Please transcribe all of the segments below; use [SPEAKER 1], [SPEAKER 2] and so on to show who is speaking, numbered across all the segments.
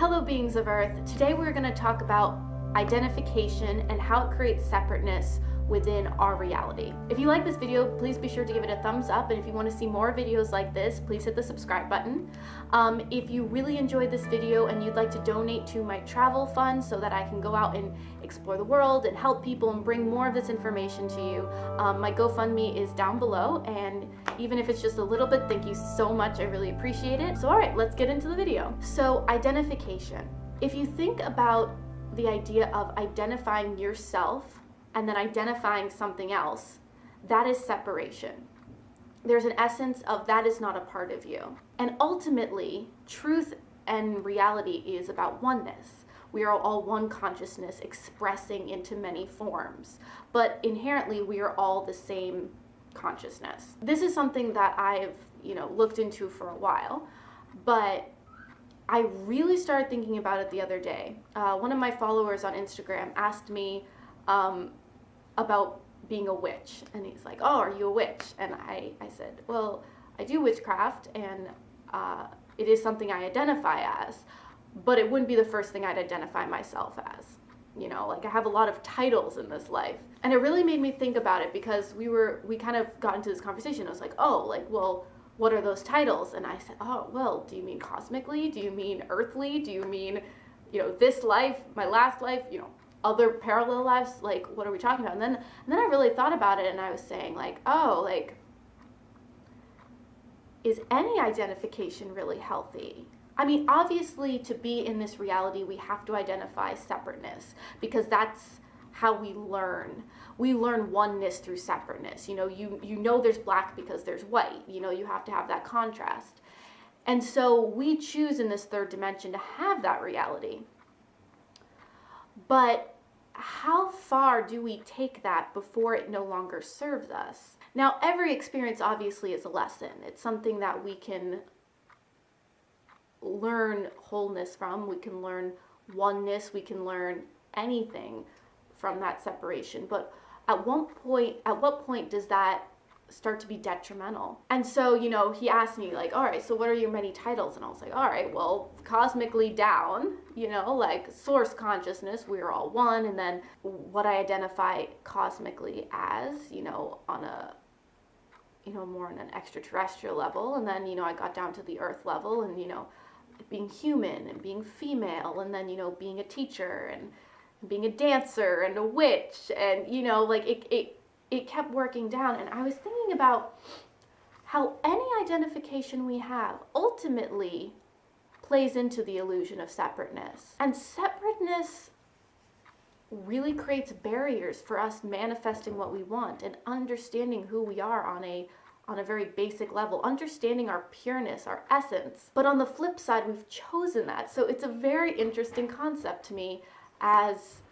[SPEAKER 1] Hello beings of Earth. Today we're going to talk about identification and how it creates separateness within our reality. If you like this video, please be sure to give it a thumbs up, and if you want to see more videos like this, please hit the subscribe button. If you really enjoyed this video and you'd like to donate to my travel fund so that I can go out and explore the world and help people and bring more of this information to you, my GoFundMe is down below, and even if it's just a little bit, thank you so much. I really appreciate it. So alright, let's get into the video. So identification. If you think about the idea of identifying yourself and then identifying something else, that is separation. There's an essence of that is not a part of you. And ultimately, truth and reality is about oneness. We are all one consciousness expressing into many forms, but inherently we are all the same consciousness. This is something that I've, looked into for a while, but I really started thinking about it the other day. One of my followers on Instagram asked me about being a witch, and he's like, oh, are you a witch? And I said, well, I do witchcraft, and it is something I identify as, but it wouldn't be the first thing I'd identify myself as. I have a lot of titles in this life. And it really made me think about it, because we kind of got into this conversation. I was like, well, what are those titles? And I said, oh, well, do you mean cosmically? Do you mean earthly? Do you mean, this life, my last life, other parallel lives? Like, what are we talking about? And then I really thought about it, and I was saying, is any identification really healthy? I mean, obviously, to be in this reality, we have to identify separateness, because that's how we learn. We learn oneness through separateness. You know there's black because there's white. You have to have that contrast. And so we choose in this third dimension to have that reality. But how far do we take that before it no longer serves us? Now, every experience obviously is a lesson. It's something that we can learn wholeness from. We can learn oneness. We can learn anything from that separation. But at what point does that start to be detrimental? And so, he asked me, all right, so what are your many titles? And I was like, all right, well, cosmically down, source consciousness, we're all one. And then what I identify cosmically as, on a, more on an extraterrestrial level. And then, I got down to the earth level, and, being human and being female, and then, being a teacher and being a dancer and a witch, and it kept working down. And I was thinking about how any identification we have ultimately plays into the illusion of separateness. And separateness really creates barriers for us manifesting what we want and understanding who we are on a very basic level, understanding our pureness, our essence. But on the flip side, we've chosen that. So it's a very interesting concept to me as,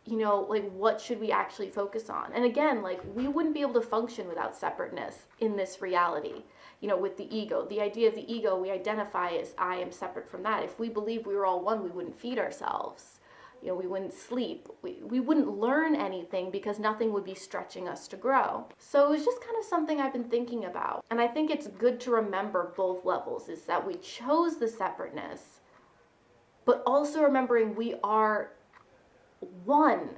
[SPEAKER 1] what should we actually focus on? And again, we wouldn't be able to function without separateness in this reality, with the ego. The idea of the ego, we identify as I am separate from that. If we believe we were all one, we wouldn't feed ourselves. We wouldn't sleep. We wouldn't learn anything, because nothing would be stretching us to grow. So it was just kind of something I've been thinking about. And I think it's good to remember both levels, is that we chose the separateness, but also remembering we are one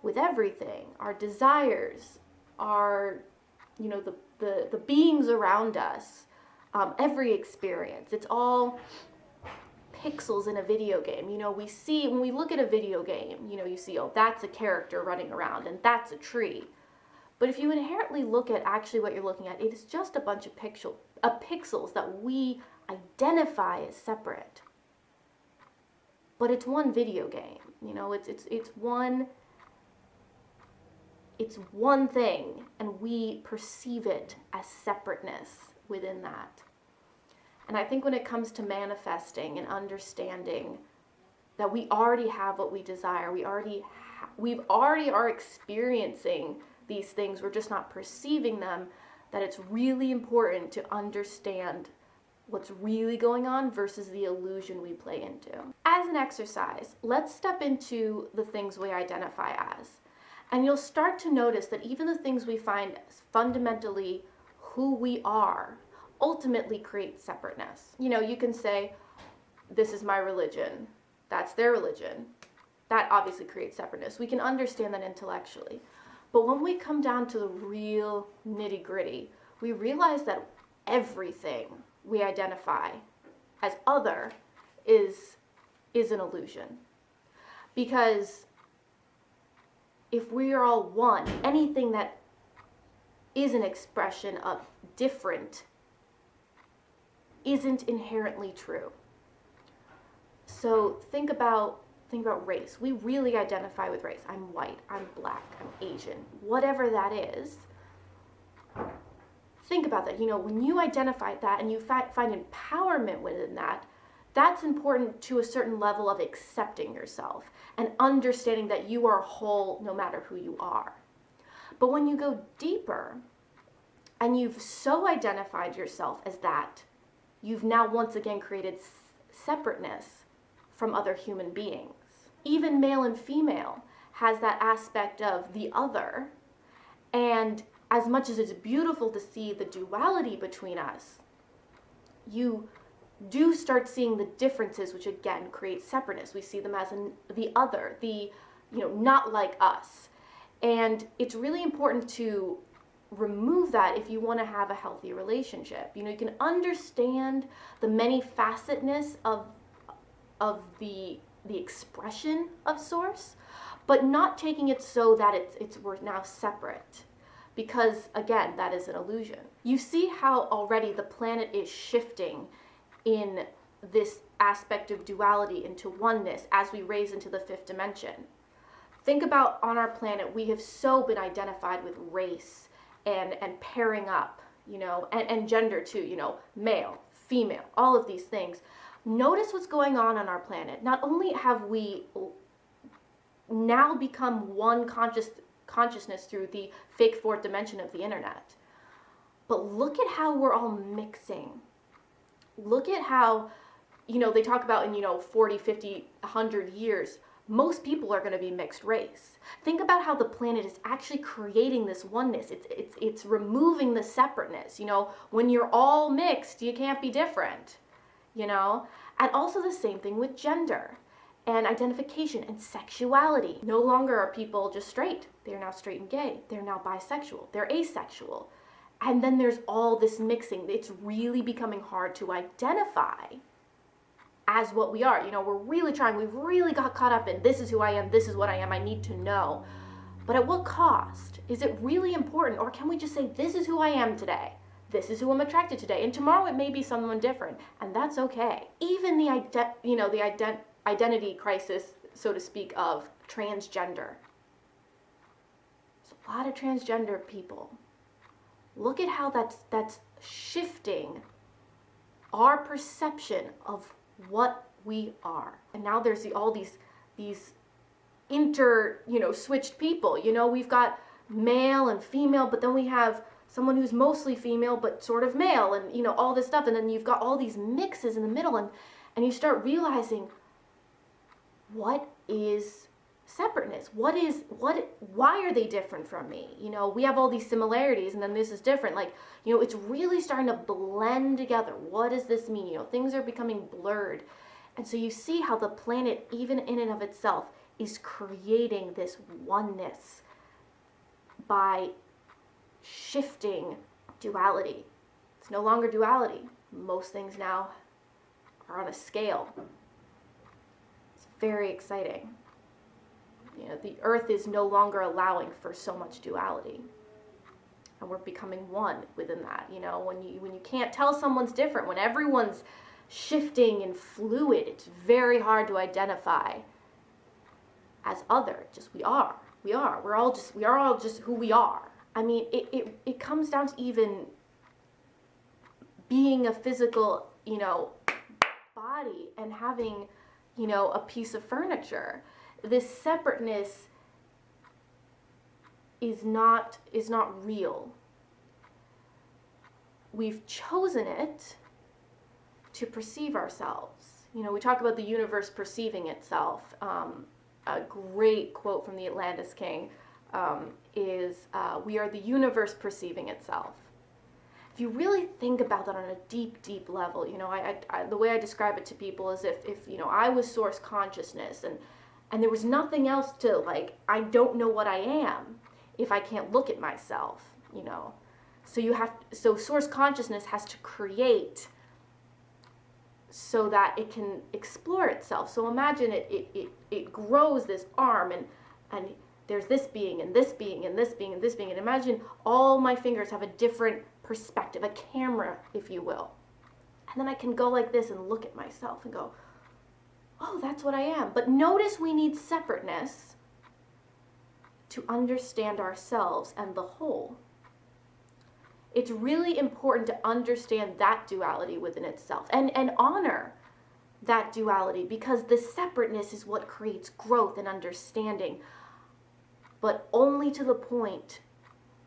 [SPEAKER 1] with everything. Our desires, our, the beings around us, every experience. It's all pixels in a video game. We see, when we look at a video game, you see, oh, that's a character running around and that's a tree. But if you inherently look at actually what you're looking at, it is just a bunch of pixels that we identify as separate. But it's one video game. It's one thing, and we perceive it as separateness within that. And I think when it comes to manifesting and understanding that we already have what we desire, we already are experiencing these things, we're just not perceiving them, that it's really important to understand what's really going on versus the illusion we play into. As an exercise, let's step into the things we identify as. And you'll start to notice that even the things we find fundamentally who we are ultimately create separateness. You can say, this is my religion, that's their religion. That obviously creates separateness. We can understand that intellectually. But when we come down to the real nitty-gritty, we realize that everything we identify as other is an illusion. Because if we are all one, anything that is an expression of different isn't inherently true. So think about race. We really identify with race. I'm white, I'm black, I'm Asian, whatever that is. Think about that. When you identify that and you find empowerment within that, that's important to a certain level of accepting yourself and understanding that you are whole no matter who you are. But when you go deeper and you've so identified yourself as that, you've now once again created separateness from other human beings. Even male and female has that aspect of the other, and as much as it's beautiful to see the duality between us, you do start seeing the differences, which again create separateness. We see them as the other, the not like us. And it's really important to remove that if you want to have a healthy relationship. You can understand the many facetedness of the expression of source, but not taking it so that we're now separate. Because again, that is an illusion. You see how already the planet is shifting in this aspect of duality into oneness as we raise into the fifth dimension. Think about on our planet, we have so been identified with race and pairing up, and gender too, male, female, all of these things. Notice what's going on our planet. Not only have we now become one consciousness through the fake fourth dimension of the internet, but look at how we're all mixing. Look at how, they talk about in, 40, 50, 100 years, most people are going to be mixed race. Think about how the planet is actually creating this oneness. It's removing the separateness. When you're all mixed, you can't be different. And also the same thing with gender and identification and sexuality. No longer are people just straight. They're now straight and gay. They're now bisexual. They're asexual. And then there's all this mixing. It's really becoming hard to identify as what we are. We're really trying. We've really got caught up in this is who I am. This is what I am. I need to know. But at what cost? Is it really important? Or can we just say, this is who I am today? This is who I'm attracted today. And tomorrow it may be someone different. And that's okay. Even the identity crisis, so to speak, of transgender. There's a lot of transgender people. Look at how that's shifting our perception of what we are. And now there's all these switched people. We've got male and female, but then we have someone who's mostly female but sort of male, and all this stuff, and then you've got all these mixes in the middle, and you start realizing, what is separateness? Why are they different from me? We have all these similarities, and then this is different. It's really starting to blend together. What does this mean? Things are becoming blurred. And so you see how the planet, even in and of itself, is creating this oneness by shifting duality. It's no longer duality. Most things now are on a scale. It's very exciting. The earth is no longer allowing for so much duality. And we're becoming one within that. When you can't tell someone's different, when everyone's shifting and fluid, it's very hard to identify as other. Just we are. We are all just who we are. I mean, it comes down to even being a physical, body and having, a piece of furniture. This separateness is not real. We've chosen it to perceive ourselves. We talk about the universe perceiving itself. A great quote from the Atlantis King is, we are the universe perceiving itself. if you really think about that on a deep, deep level, you know, the way I describe it to people is if you know, I was source consciousness and there was nothing else to, like, I don't know what I am if I can't look at myself, you know. So source consciousness has to create so that it can explore itself. So imagine it grows this arm and there's this being and this being and this being and this being, and imagine all my fingers have a different perspective, a camera, if you will. And then I can go like this and look at myself and go, oh, that's what I am. But notice we need separateness to understand ourselves and the whole. It's really important to understand that duality within itself and honor that duality, because the separateness is what creates growth and understanding, but only to the point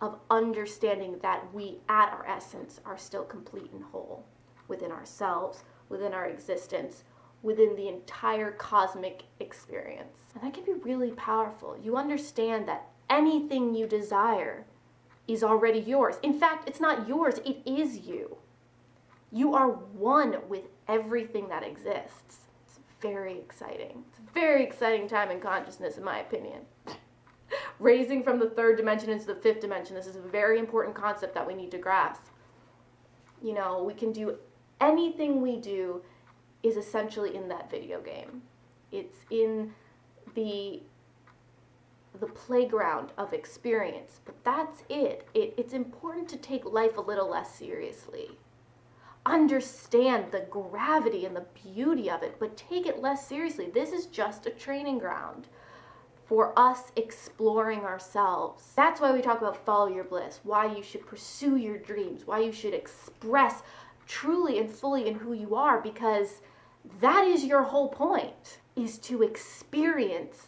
[SPEAKER 1] of understanding that we, at our essence, are still complete and whole within ourselves, within our existence, within the entire cosmic experience. And that can be really powerful. You understand that anything you desire is already yours. In fact, it's not yours, it is you. You are one with everything that exists. It's very exciting. It's a very exciting time in consciousness, in my opinion. Raising from the third dimension into the fifth dimension, this is a very important concept that we need to grasp. You know, we can do anything we do is essentially in that video game. It's in the playground of experience, but that's it. It's important to take life a little less seriously. Understand the gravity and the beauty of it, but take it less seriously. This is just a training ground for us exploring ourselves. That's why we talk about follow your bliss, why you should pursue your dreams, why you should express truly and fully in who you are, because that is your whole point, is to experience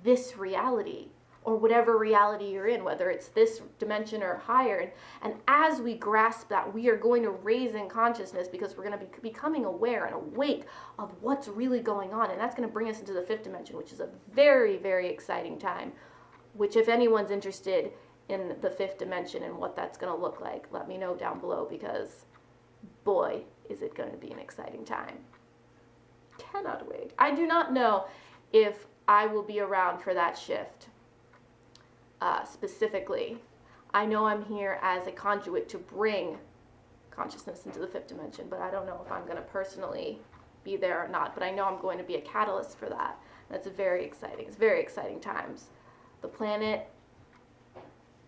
[SPEAKER 1] this reality, or whatever reality you're in, whether it's this dimension or higher. And as we grasp that, we are going to raise in consciousness, because we're going to be becoming aware and awake of what's really going on. And that's going to bring us into the fifth dimension, which is a very, very exciting time, which, if anyone's interested in the fifth dimension and what that's going to look like, let me know down below, because boy, is it going to be an exciting time. Cannot wait. I do not know if I will be around for that shift. Specifically, I know I'm here as a conduit to bring consciousness into the fifth dimension, but I don't know if I'm going to personally be there or not. But I know I'm going to be a catalyst for that. That's very exciting. It's very exciting times. The planet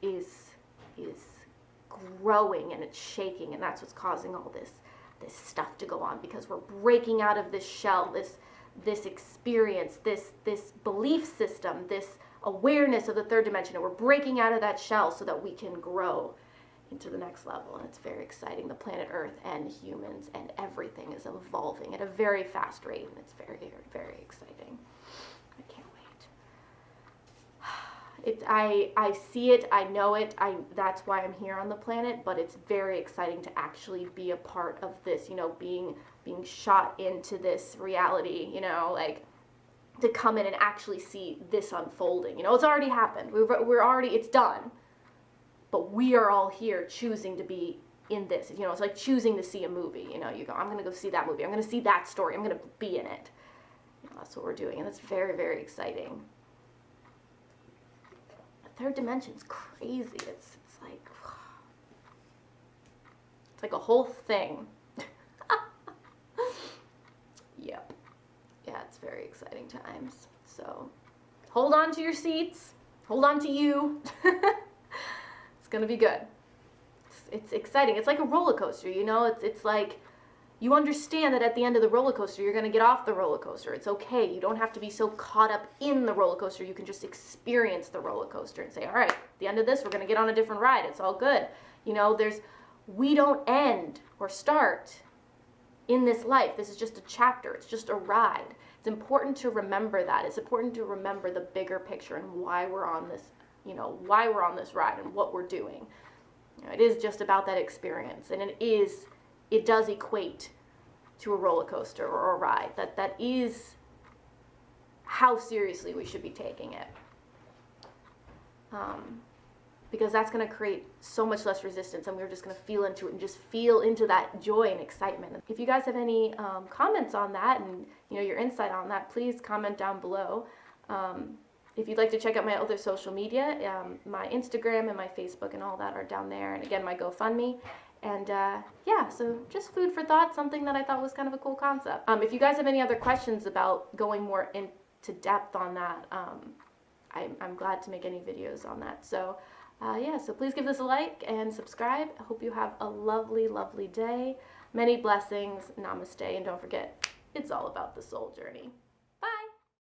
[SPEAKER 1] is growing and it's shaking, and that's what's causing all this stuff to go on, because we're breaking out of this shell, this experience, this belief system, this awareness of the third dimension, and we're breaking out of that shell so that we can grow into the next level. And it's very exciting. The planet Earth and humans and everything is evolving at a very fast rate, and it's very, very, very exciting. I can't wait. I see it, I know it, that's why I'm here on the planet, but it's very exciting to actually be a part of this, you know, being shot into this reality, you know, like, to come in and actually see this unfolding. You know, it's already happened. We're already, it's done. But we are all here choosing to be in this. You know, it's like choosing to see a movie. You know, you go, I'm going to go see that movie. I'm going to see that story. I'm going to be in it. You know, that's what we're doing. And that's very, very exciting. The third dimension's crazy. It's like a whole thing. Yep. Yeah, it's very exciting times. So hold on to your seats. Hold on to you. It's going to be good. It's exciting. It's like a roller coaster, you know? It's like you understand that at the end of the roller coaster, you're going to get off the roller coaster. It's okay. You don't have to be so caught up in the roller coaster. You can just experience the roller coaster and say, all right, at the end of this, we're going to get on a different ride. It's all good. You know, we don't end or start in this life. This is just a chapter. It's just a ride. It's important to remember that. It's important to remember the bigger picture and why we're on this, you know, why we're on this ride and what we're doing. You know, it is just about that experience, and it does equate to a roller coaster or a ride. That is how seriously we should be taking it. because that's going to create so much less resistance, and we're just going to feel into it and just feel into that joy and excitement. If you guys have any comments on that and your insight on that, please comment down below. If you'd like to check out my other social media, my Instagram and my Facebook and all that are down there, and again, my GoFundMe. And yeah, so just food for thought, something that I thought was kind of a cool concept. If you guys have any other questions about going more into depth on that, I'm glad to make any videos on that. So yeah, so please give this a like and subscribe. I hope you have a lovely, lovely day. Many blessings. Namaste. And don't forget, it's all about the soul journey.